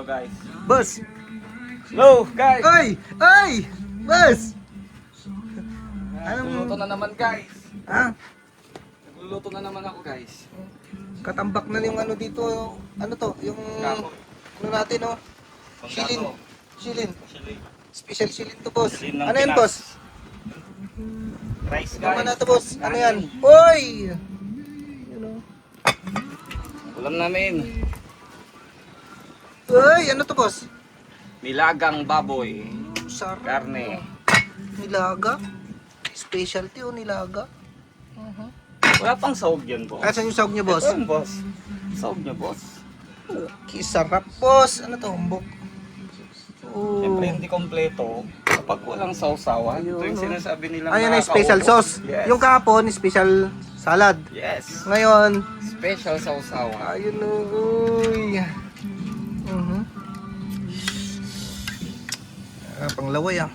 Guys. Boss! Hello guys! Ay! Ay! Boss! Nagluluto na naman guys. Ha? Nagluluto na naman ako guys. Katambak na yung ano dito. Ano to? Yung Kako. ano natin oh. Shilin. Pangkato. Shilin. Actually, Special shilin to boss. Shilin ng Ano yan Pinas. boss? rice Ano guys. na to boss? Ano yan? Oy! Yun oh. Ulam namin. Oy! Ano to boss? Nilagang baboy. Sarap. Karne. Nilaga. Specialty o nilaga. Wala pang sahog yan boss. Asan yung sahog niyo boss? Ito, boss. Sahog niya boss. Okay, sarap boss. Ano to? Humbok. Oh. Siyempre hindi kompleto kapag walang sausawan. Ito Ayun, yung no? sinasabi nilang Ayan ay special nakakaubos. sauce. Yes. Yung kahapon, special salad. Yes. Ngayon, Special sausawan. ayun uy. Panglaway ah.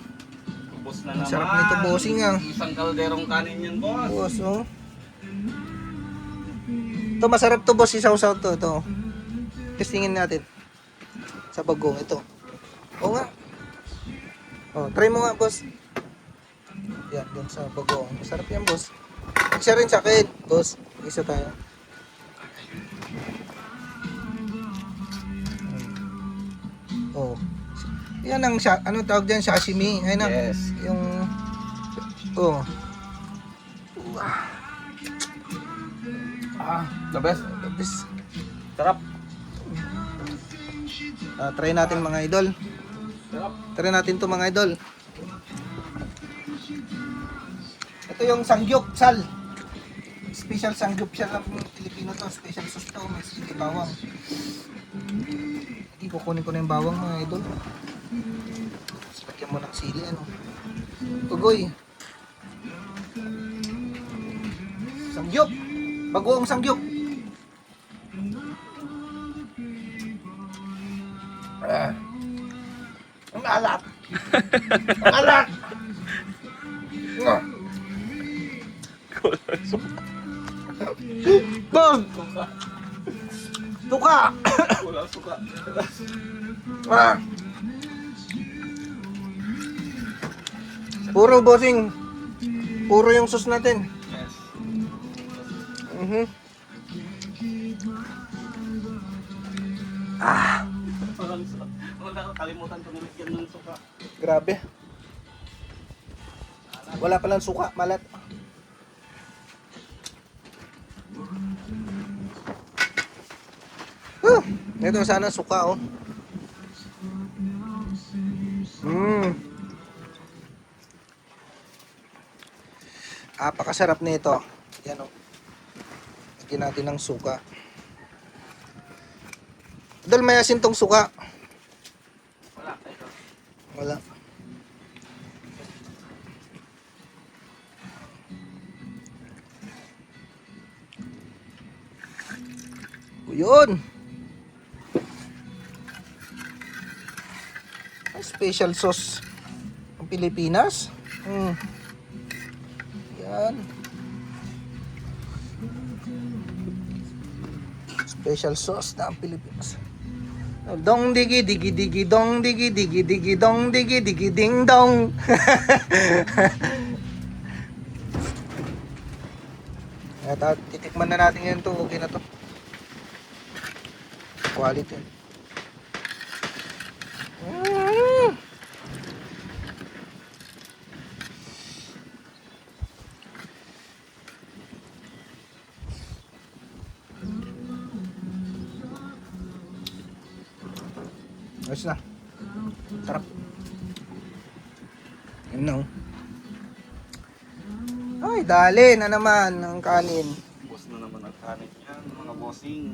Ubos na Ang naman. sarap nito, bossing, ah. Isang kalderong kanin yan boss. Boss, oh. Ito masarap to boss, isaw-saw to. Ito. Testingin natin. Sa bagong ito. Oo nga. Oh, try mo nga boss. Yan, dun sa bagong. Masarap yan boss. Isa rin sa akin, boss. Isa tayo. Oh. Yan ang ano tawag diyan, sashimi. Ayun na. Yes. Yung oh. The best. Tapos Sarap. try natin mga idol. Sarap. Try natin to mga idol. Ito yung sangyup sal. Special sangyup siya ng Pilipino to. Special sauce to. May sili bawang. Hindi kukunin ko na yung bawang mga idol. Lagyan mo ng sili ano. Tugoy. Sangyup. Bagoong sangyup. Ang alat. Ang alat. Bang! Tuka! Wala suka. Ah. Puro bossing. Puro yung sauce natin. Yes. Ah, Walang suka. Wala kalimutan ko nilagyan ng suka. grabe. Wala palang suka, malat. Ito sana suka oh. Apakasarap nito. Yan oh. Lagyan natin ng suka. Dahil may asin tong suka. Wala. Ito. Wala. Yun. Ang special sauce ng Pilipinas. Yan. Special sauce ng Pilipinas. Dong digi digi digi dong digi digi digi dong digi digi ding dong. At titikman na natin yan to. Okay na to. Quality. Ayos na. Sarap. Yun na oh. Ay, dali na naman ang kanin. Boss na naman ang kanin yan, mga bossing.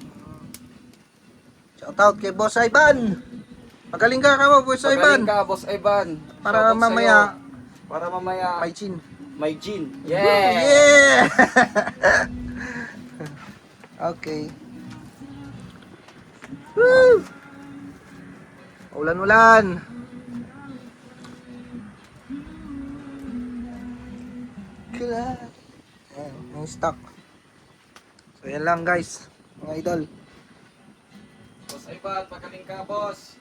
Shout out kay Boss Ivan. Magaling ka mo, Boss Ivan. Magaling ka, Boss Ivan. Para Shoutout mamaya sa'yo. Para mamaya may chin. may gin. Yeah! Okay. Woo! Ulan-ulan. Ayan, yung stock. So yan lang guys, mga idol. Boss Ivan, magaling ka, boss.